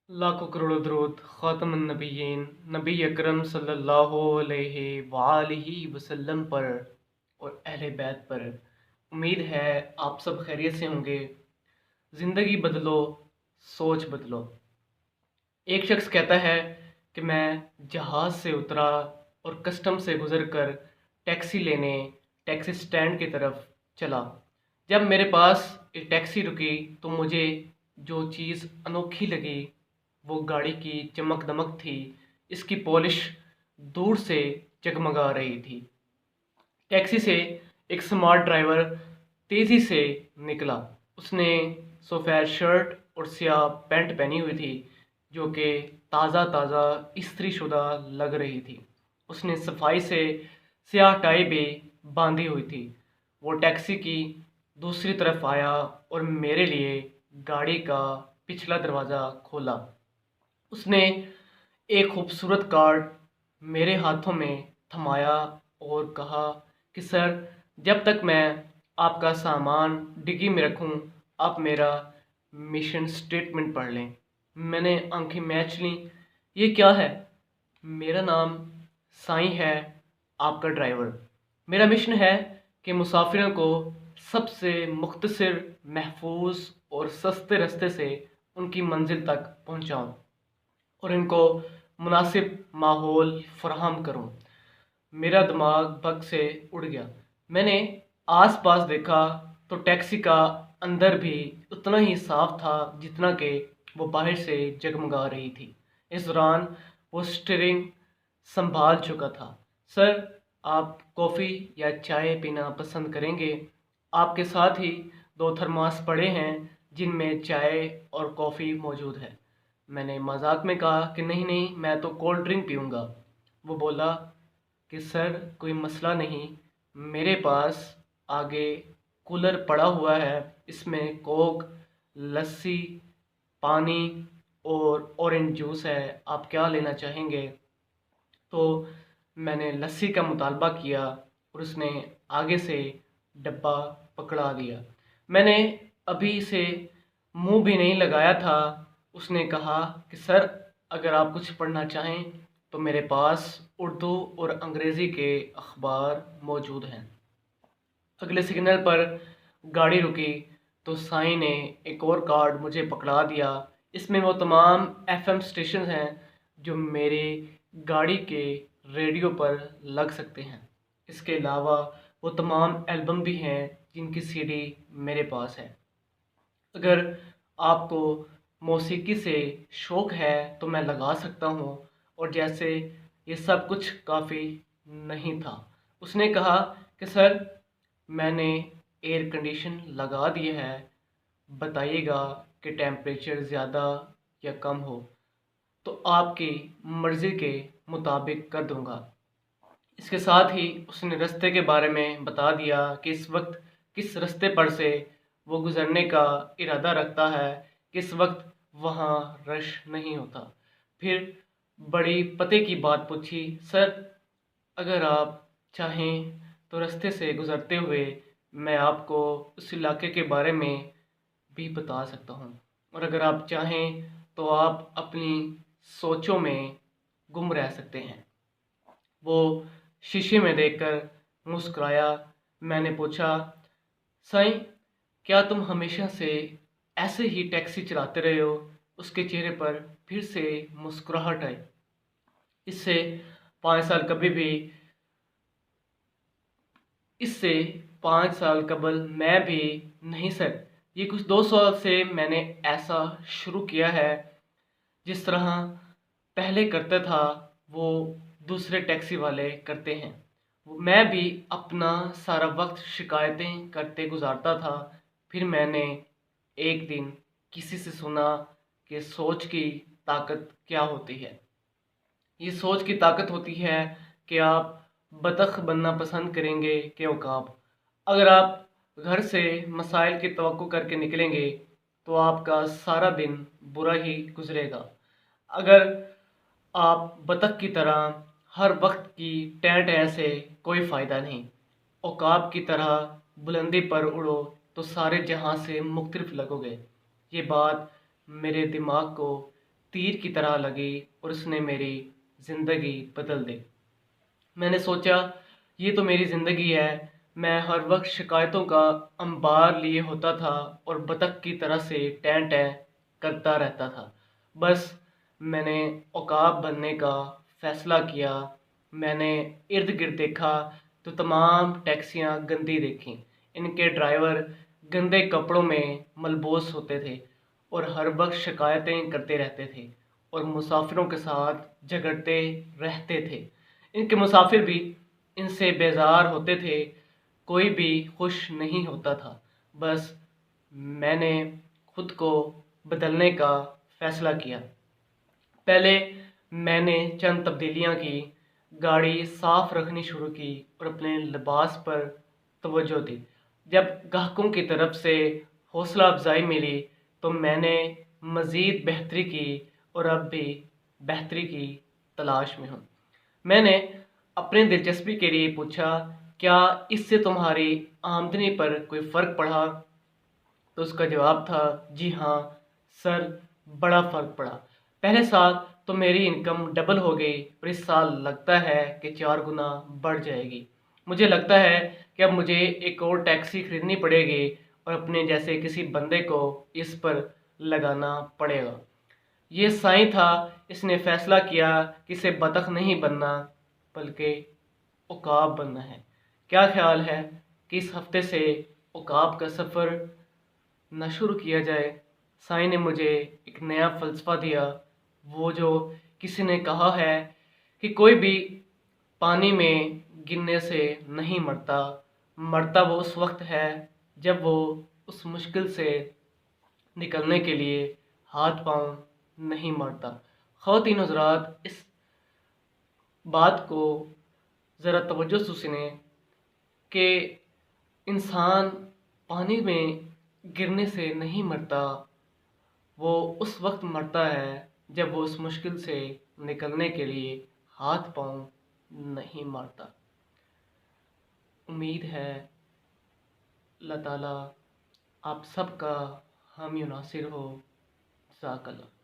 लाखों करोड़ों दरूद ख़ातमुन नबिय्यीन नबी अकरम सल्लल्लाहु अलैहि वालैहि वसल्लम पर और अहले बैत पर। उम्मीद है आप सब खैरियत से होंगे। ज़िंदगी बदलो, सोच बदलो। एक शख्स कहता है कि मैं जहाज़ से उतरा और कस्टम से गुज़र कर टैक्सी लेने टैक्सी स्टैंड की तरफ चला। जब मेरे पास एक टैक्सी रुकी तो मुझे जो चीज़ अनोखी लगी वो गाड़ी की चमक दमक थी। इसकी पॉलिश दूर से जगमगा रही थी। टैक्सी से एक स्मार्ट ड्राइवर तेज़ी से निकला। उसने सफ़ेद शर्ट और स्याह पैंट पहनी हुई थी जो कि ताज़ा ताज़ा इस्त्री शुदा लग रही थी। उसने सफाई से स्याह टाई भी बांधी हुई थी। वो टैक्सी की दूसरी तरफ आया और मेरे लिए गाड़ी का पिछला दरवाज़ा खोला। उसने एक खूबसूरत कार्ड मेरे हाथों में थमाया और कहा कि सर, जब तक मैं आपका सामान डिग्गी में रखूं, आप मेरा मिशन स्टेटमेंट पढ़ लें। मैंने आंखें मैच लीं। ये क्या है? मेरा नाम साईं है, आपका ड्राइवर। मेरा मिशन है कि मुसाफिरों को सबसे मुख्तसर, महफूज और सस्ते रास्ते से उनकी मंजिल तक पहुंचाऊं और इनको मुनासिब माहौल फराहम करूं। मेरा दिमाग भग से उड़ गया। मैंने आस-पास देखा तो टैक्सी का अंदर भी उतना ही साफ था जितना कि वो बाहर से जगमगा रही थी। इस दौरान वो स्टीयरिंग संभाल चुका था। सर, आप कॉफ़ी या चाय पीना पसंद करेंगे? आपके साथ ही दो थर्मास पड़े हैं जिनमें चाय और कॉफ़ी मौजूद है। मैंने मजाक में कहा कि नहीं नहीं, मैं तो कोल्ड ड्रिंक पीऊँगा। वो बोला कि सर, कोई मसला नहीं, मेरे पास आगे कूलर पड़ा हुआ है, इसमें कोक, लस्सी, पानी और ऑरेंज जूस है, आप क्या लेना चाहेंगे? तो मैंने लस्सी का मुतालबा किया और उसने आगे से डब्बा पकड़ा दिया। मैंने अभी इसे मुंह भी नहीं लगाया था, उसने कहा कि सर, अगर आप कुछ पढ़ना चाहें तो मेरे पास उर्दू और अंग्रेज़ी के अखबार मौजूद हैं। अगले सिग्नल पर गाड़ी रुकी तो साईं ने एक और कार्ड मुझे पकड़ा दिया। इसमें वो तमाम एफएम स्टेशन हैं जो मेरी गाड़ी के रेडियो पर लग सकते हैं। इसके अलावा वो तमाम एल्बम भी हैं जिनकी सीडी मेरे पास है। अगर आपको मौसीकी से शौक़ है तो मैं लगा सकता हूँ। और जैसे ये सब कुछ काफ़ी नहीं था, उसने कहा कि सर, मैंने एयर कंडीशन लगा दी है, बताइएगा कि टेम्परेचर ज़्यादा या कम हो तो आपकी मर्ज़ी के मुताबिक कर दूंगा। इसके साथ ही उसने रास्ते के बारे में बता दिया कि इस वक्त किस रास्ते पर से वो गुज़रने का इरादा रखता है, किस वक्त वहाँ रश नहीं होता। फिर बड़ी पते की बात पूछी, सर, अगर आप चाहें तो रास्ते से गुज़रते हुए मैं आपको उस इलाके के बारे में भी बता सकता हूँ, और अगर आप चाहें तो आप अपनी सोचों में गुम रह सकते हैं। वो शीशे में देखकर मुस्कुराया। मैंने पूछा, साईं, क्या तुम हमेशा से ऐसे ही टैक्सी चलाते रहे हो? उसके चेहरे पर फिर से मुस्कुराहट आई। इससे 5 साल कभी भी इससे 5 साल कबल मैं भी नहीं सर। ये कुछ 2 साल से मैंने ऐसा शुरू किया है। जिस तरह पहले करता था वो दूसरे टैक्सी वाले करते हैं। मैं भी अपना सारा वक्त शिकायतें करते गुजारता था। फिर मैंने एक दिन किसी से सुना कि सोच की ताकत क्या होती है। ये सोच की ताकत होती है कि आप बतख बनना पसंद करेंगे कि उकाब। अगर आप घर से मसाइल की तवक्को करके निकलेंगे तो आपका सारा दिन बुरा ही गुजरेगा। अगर आप बतख की तरह हर वक्त की टैं टैं से कोई फ़ायदा नहीं। औकाब की तरह बुलंदी पर उड़ो तो सारे जहां से मुख्तलिफ लगोगे। ये बात मेरे दिमाग को تیر کی طرح لگی اور اس نے میری زندگی بدل دی۔ میں نے سوچا یہ تو میری زندگی ہے، میں ہر وقت شکایتوں کا انبار لیے ہوتا تھا اور بطخ کی طرح سے ٹین ٹین کرتا رہتا تھا۔ بس میں نے عقاب بننے کا فیصلہ کیا۔ میں نے ارد گرد دیکھا تو تمام ٹیکسیاں گندی دیکھیں، ان کے ڈرائیور گندے کپڑوں میں ملبوس ہوتے تھے اور ہر وقت شکایتیں کرتے رہتے تھے اور مسافروں کے ساتھ جھگڑتے رہتے تھے۔ ان کے مسافر بھی ان سے بیزار ہوتے تھے، کوئی بھی خوش نہیں ہوتا تھا۔ بس میں نے خود کو بدلنے کا فیصلہ کیا۔ پہلے میں نے چند تبدیلیاں کی، گاڑی صاف رکھنی شروع کی اور اپنے لباس پر توجہ دی۔ جب گاہکوں کی طرف سے حوصلہ افزائی ملی تو میں نے مزید بہتری کی اور اب بھی بہتری کی تلاش میں ہوں۔ میں نے اپنے دلچسپی کے لیے پوچھا، کیا اس سے تمہاری آمدنی پر کوئی فرق پڑا؟ تو اس کا جواب تھا، جی ہاں سر، بڑا فرق پڑا۔ پہلے سال تو میری انکم ڈبل ہو گئی اور اس سال لگتا ہے کہ 4 گنا بڑھ جائے گی۔ مجھے لگتا ہے کہ اب مجھے ایک اور ٹیکسی خریدنی پڑے گی اور اپنے جیسے کسی بندے کو اس پر لگانا پڑے گا۔ یہ سائیں تھا، اس نے فیصلہ کیا کہ اسے بطخ نہیں بننا بلکہ عقاب بننا ہے۔ کیا خیال ہے کہ اس ہفتے سے عقاب کا سفر نہ شروع کیا جائے؟ سائیں نے مجھے ایک نیا فلسفہ دیا، وہ جو کسی نے کہا ہے کہ کوئی بھی پانی میں گرنے سے نہیں مرتا، مرتا وہ اس وقت ہے جب وہ اس مشکل سے نکلنے کے لیے ہاتھ پاؤں نہیں مارتا۔ خواتین حضرات، اس بات کو ذرا توجہ سے سنیں کہ انسان پانی میں گرنے سے نہیں مرتا، وہ اس وقت مرتا ہے جب وہ اس مشکل سے نکلنے کے لیے ہاتھ پاؤں نہیں مارتا۔ امید ہے اللہ تعالیٰ آپ سب کا حامی و ناصر ہو۔ جزاک اللہ۔